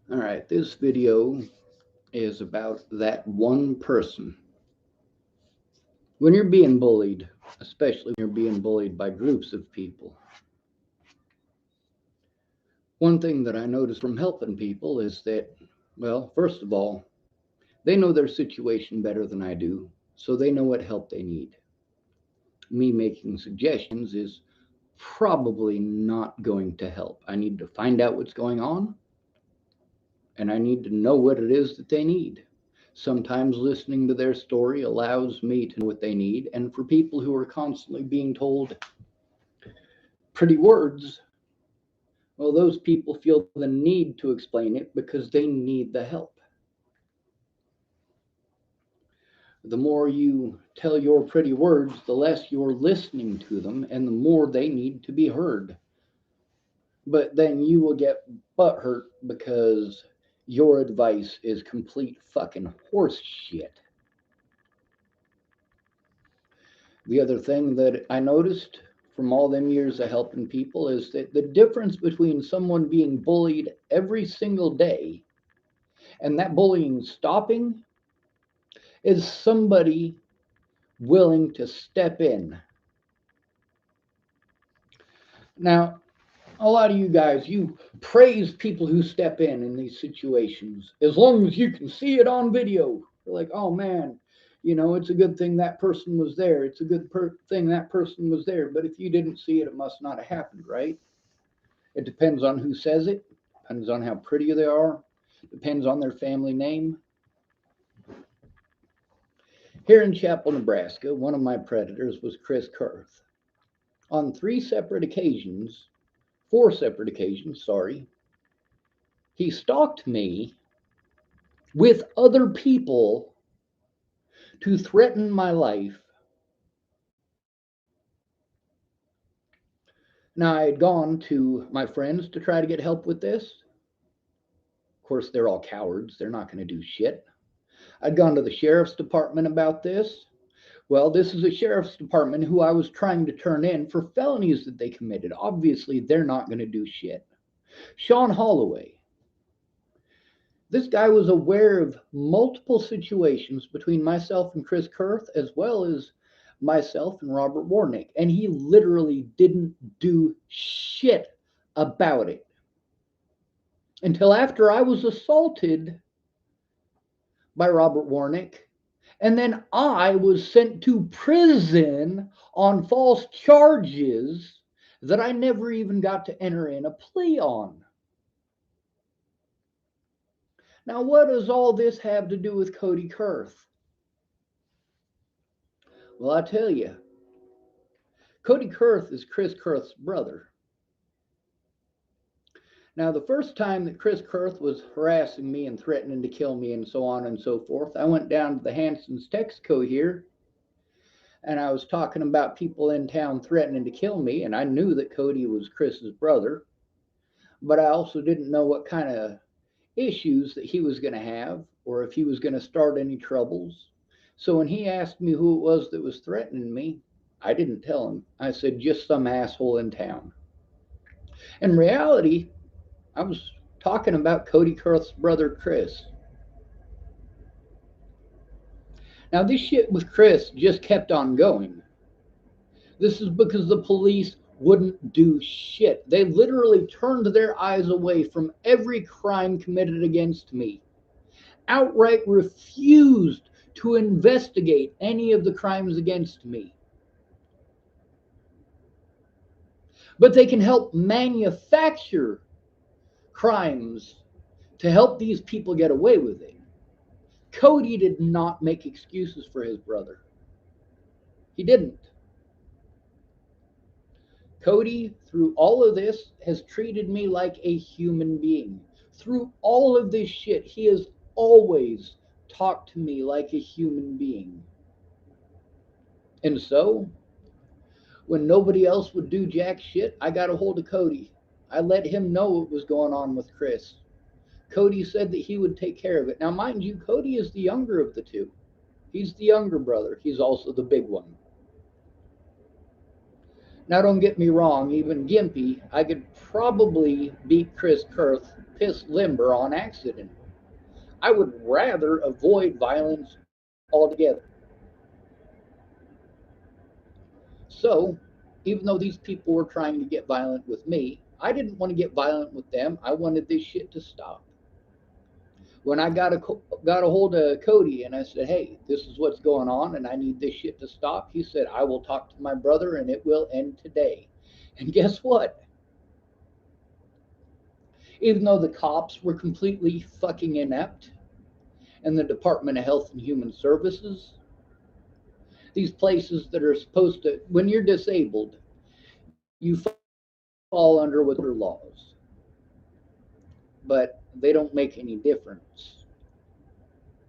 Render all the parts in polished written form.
All right, this video is about that one person. When you're being bullied, especially when you're being bullied by groups of people, one thing that I notice from helping people is that, well, first of all, they know their situation better than I do, so they know what help they need. Me making suggestions is probably not going to help. I need to find out what's going on, and I need to know what it is that they need. Sometimes listening to their story allows me to know what they need. And for people who are constantly being told pretty words, well, those people feel the need to explain it because they need the help. The more you tell your pretty words, the less you're listening to them and the more they need to be heard. But then you will get butthurt because your advice is complete fucking horse shit. The other thing that I noticed from all them years of helping people is that the difference between someone being bullied every single day and that bullying stopping is somebody willing to step in. Now, a lot of you guys, you praise people who step in these situations as long as you can see it on video. You're like, oh man, it's a good thing that person was there. It's a good thing that person was there. But if you didn't see it, it must not have happened, right? It depends on who says it, depends on how pretty they are, depends on their family name. Here in Chapel, Nebraska, one of my predators was Chris Kurth. On four separate occasions, sorry, he stalked me with other people to threaten my life. Now, I had gone to my friends to try to get help with this. Of course, they're all cowards. They're not going to do shit. I'd gone to the sheriff's department about this. Well, this is a sheriff's department who I was trying to turn in for felonies that they committed. Obviously, they're not going to do shit. Sean Holloway. This guy was aware of multiple situations between myself and Chris Kurth, as well as myself and Robert Warnick, and he literally didn't do shit about it until after I was assaulted by Robert Warnick. And then I was sent to prison on false charges that I never even got to enter in a plea on. Now, what does all this have to do with Cody Kurth? Well, I tell you, Cody Kurth is Chris Kurth's brother. Now, the first time that Chris Kurth was harassing me and threatening to kill me and so on and so forth, I went down to the Hanson's Texaco here and I was talking about people in town threatening to kill me, and I knew that Cody was Chris's brother, but I also didn't know what kind of issues that he was going to have or if he was going to start any troubles. So when he asked me who it was that was threatening me, I didn't tell him. I said, just some asshole in town. In reality, I was talking about Cody Kurth's brother, Chris. Now, this shit with Chris just kept on going. This is because the police wouldn't do shit. They literally turned their eyes away from every crime committed against me, outright refused to investigate any of the crimes against me. But they can help manufacture crimes to help these people get away with it. Cody did not make excuses for his brother. He didn't. Cody, through all of this, has treated me like a human being. Through all of this shit, he has always talked to me like a human being. And so, when nobody else would do jack shit, I got a hold of Cody. I let him know what was going on with Chris. Cody said that he would take care of it. Now, mind you, Cody is the younger of the two. He's the younger brother. He's also the big one. Now, don't get me wrong, even Gimpy, I could probably beat Chris Kurth piss limber on accident. I would rather avoid violence altogether. So, even though these people were trying to get violent with me, I didn't want to get violent with them. I wanted this shit to stop. When I got a hold of Cody and I said, "Hey, this is what's going on, and I need this shit to stop," he said, "I will talk to my brother, and it will end today." And guess what? Even though the cops were completely fucking inept, and the Department of Health and Human Services, these places that are supposed to, when you're disabled, you fall under with their laws, but they don't make any difference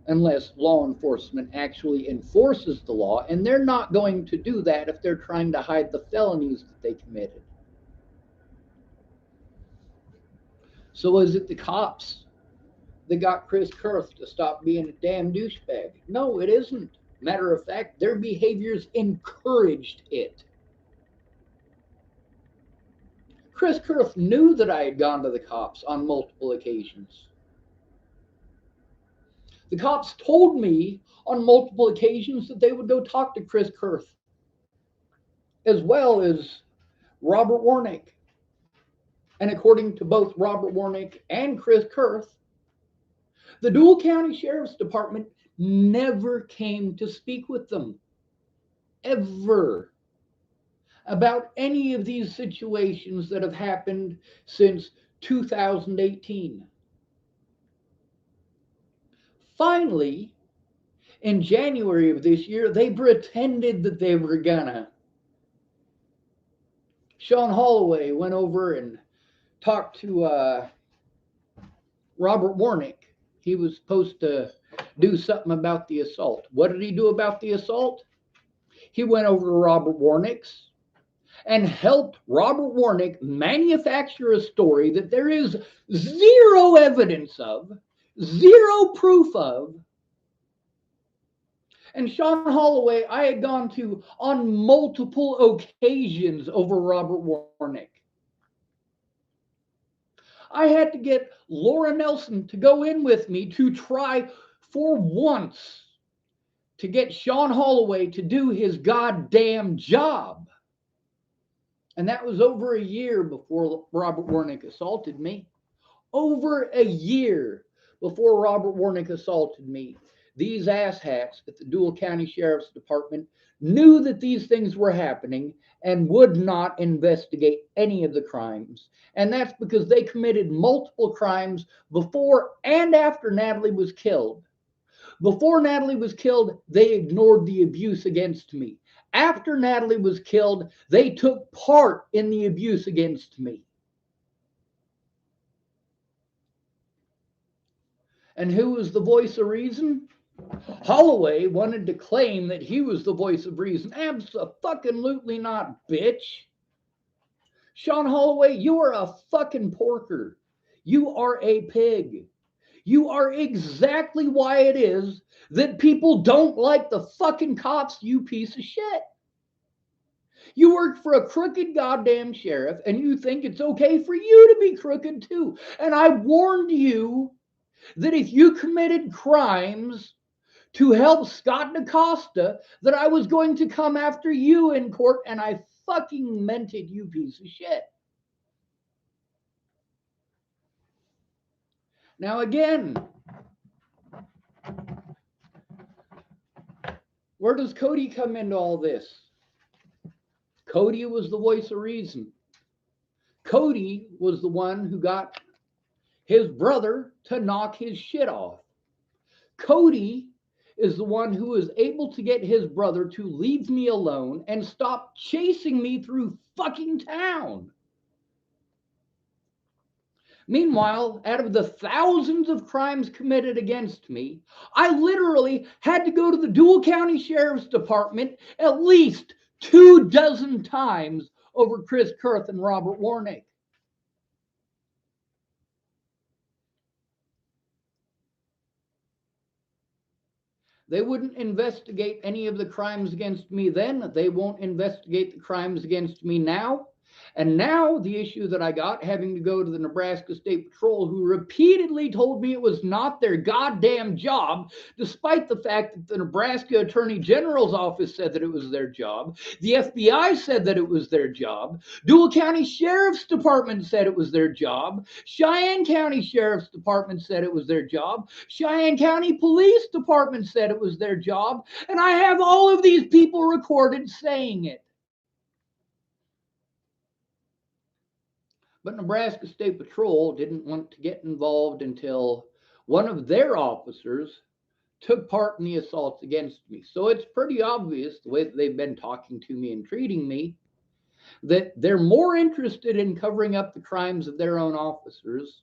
unless law enforcement actually enforces the law, and they're not going to do that if they're trying to hide the felonies that they committed. So is it the cops that got Chris Kurth to stop being a damn douchebag? No, it isn't. Matter of fact, their behaviors encouraged it. Chris Kurth knew that I had gone to the cops on multiple occasions. The cops told me on multiple occasions that they would go talk to Chris Kurth, as well as Robert Warnick. And according to both Robert Warnick and Chris Kurth, the Dual County Sheriff's Department never came to speak with them, ever, about any of these situations that have happened since 2018. Finally, in January of this year, they pretended that they were gonna. Sean Holloway went over and talked to Robert Warnick. He was supposed to do something about the assault. What did he do about the assault? He went over to Robert Warnick's and helped Robert Warnick manufacture a story that there is zero evidence of, zero proof of. And Sean Holloway, I had gone to on multiple occasions over Robert Warnick. I had to get Laura Nelson to go in with me to try for once to get Sean Holloway to do his goddamn job. And that was over a year before Robert Warnick assaulted me. Over a year before Robert Warnick assaulted me. These asshats at the Dual County Sheriff's Department knew that these things were happening and would not investigate any of the crimes. And that's because they committed multiple crimes before and after Natalie was killed. Before Natalie was killed, they ignored the abuse against me. After Natalie was killed, they took part in the abuse against me. And who was the voice of reason? Holloway wanted to claim that he was the voice of reason. Abso-fucking-lutely not, bitch. Sean Holloway, you are a fucking porker. You are a pig. You are exactly why it is that people don't like the fucking cops, you piece of shit. You work for a crooked goddamn sheriff and you think it's okay for you to be crooked too. And I warned you that if you committed crimes to help Scott DaCosta, that I was going to come after you in court, and I fucking meant it, you piece of shit. Now, again, where does Cody come into all this? Cody was the voice of reason. Cody was the one who got his brother to knock his shit off. Cody is the one who is able to get his brother to leave me alone and stop chasing me through fucking town. Meanwhile, out of the thousands of crimes committed against me, I literally had to go to the Dual County Sheriff's Department at least 24 times over Chris Kurth and Robert Warnick. They wouldn't investigate any of the crimes against me then. They won't investigate the crimes against me now. And now the issue that I got having to go to the Nebraska State Patrol, who repeatedly told me it was not their goddamn job, despite the fact that the Nebraska Attorney General's office said that it was their job. The FBI said that it was their job. Dual County Sheriff's Department said it was their job. Cheyenne County Sheriff's Department said it was their job. Cheyenne County Police Department said it was their job. And I have all of these people recorded saying it. But Nebraska State Patrol didn't want to get involved until one of their officers took part in the assaults against me. So it's pretty obvious, the way that they've been talking to me and treating me, that they're more interested in covering up the crimes of their own officers.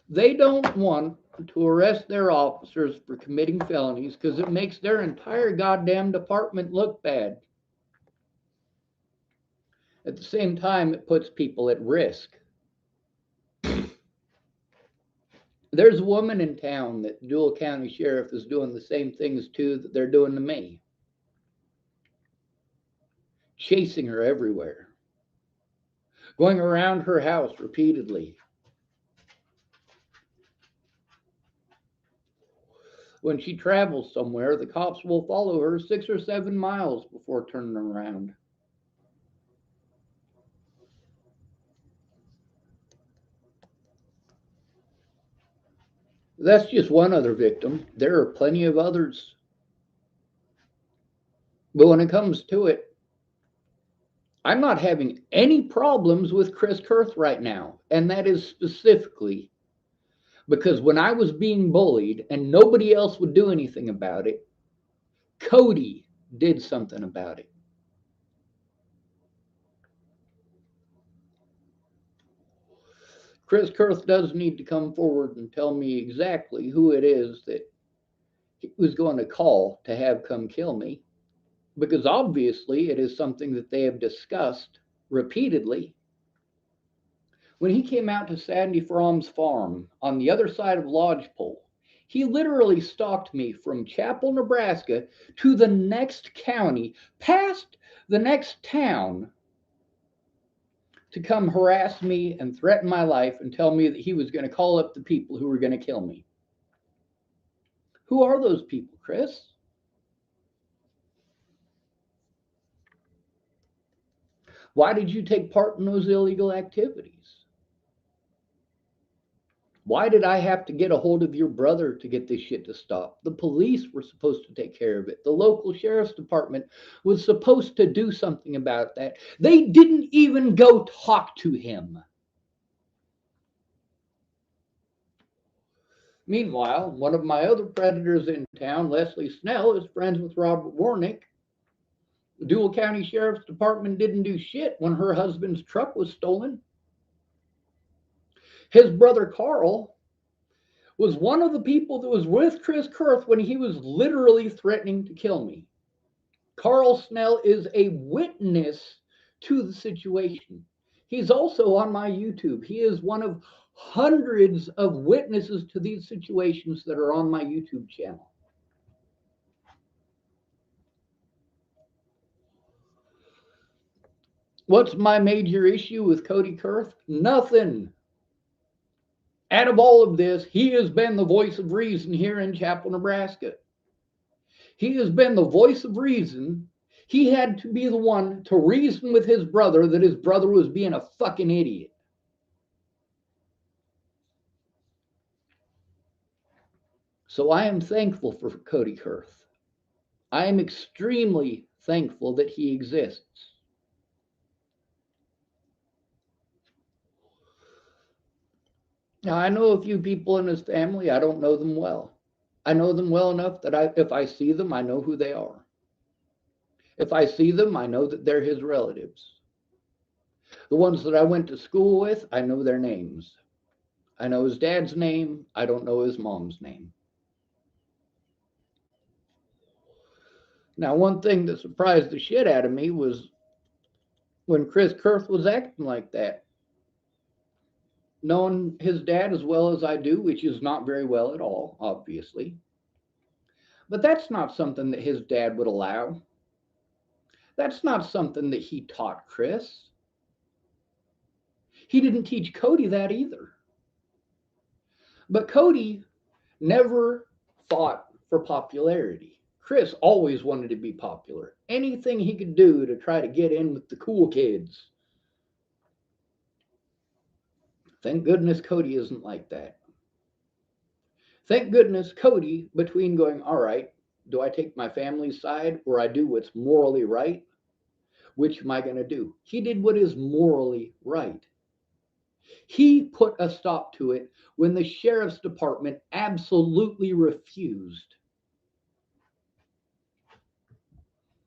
They don't want to arrest their officers for committing felonies because it makes their entire goddamn department look bad. At the same time, it puts people at risk. There's a woman in town that Dual County Sheriff is doing the same things to that they're doing to me. Chasing her everywhere. Going around her house repeatedly. When she travels somewhere, the cops will follow her 6 or 7 miles before turning around. That's just one other victim. There are plenty of others. But when it comes to it, I'm not having any problems with Chris Kurth right now. And that is specifically because when I was being bullied and nobody else would do anything about it, CODY did something about it. Chris Kurth does need to come forward and tell me exactly who it is that he was going to call to have come kill me, because obviously it is something that they have discussed repeatedly. When he came out to Sandy Fromm's farm on the other side of Lodgepole, he literally stalked me from Chapel, Nebraska to the next county, past the next town, to come harass me and threaten my life and tell me that he was going to call up the people who were going to kill me. Who are those people, Chris? Why did you take part in those illegal activities? Why did I have to get a hold of your brother to get this shit to stop? The police were supposed to take care of it. The local sheriff's department was supposed to do something about that. They didn't even go talk to him. Meanwhile, one of my other predators in town, Leslie Snell, is friends with Robert Warnick. The Dual County Sheriff's Department didn't do shit when her husband's truck was stolen. His brother Carl was one of the people that was with Chris Kurth when he was literally threatening to kill me. Carl Snell is a witness to the situation. He's also on my YouTube. He is one of hundreds of witnesses to these situations that are on my YouTube channel. What's my major issue with CODY KURTH? Nothing. Out of all of this, he has been the voice of reason here in Chapel, Nebraska. He has been the voice of reason. He had to be the one to reason with his brother that his brother was being a fucking idiot. So I am thankful for CODY KURTH. I am extremely thankful that he exists. Now, I know a few people in his family. I don't know them well. I know them well enough that if I see them, I know who they are. If I see them, I know that they're his relatives. The ones that I went to school with, I know their names. I know his dad's name. I don't know his mom's name. Now, one thing that surprised the shit out of me was when Chris Kurth was acting like that. knowing his dad as well as I do, which is not very well at all, obviously. But that's not something that his dad would allow. That's not something that he taught Chris. He didn't teach Cody that either. But Cody never fought for popularity. Chris always wanted to be popular. Anything he could do to try to get in with the cool kids. Thank goodness Cody isn't like that. Thank goodness Cody, between going, all right, do I take my family's side or I do what's morally right? Which am I going to do? He did what is morally right. He put a stop to it when the sheriff's department absolutely refused.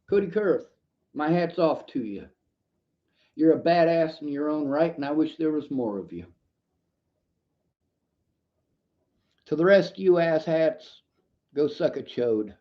Cody Kurth, my hat's off to you. You're a badass in your own right, and I wish there was more of you. To the rest of you ass hats, go suck a chode.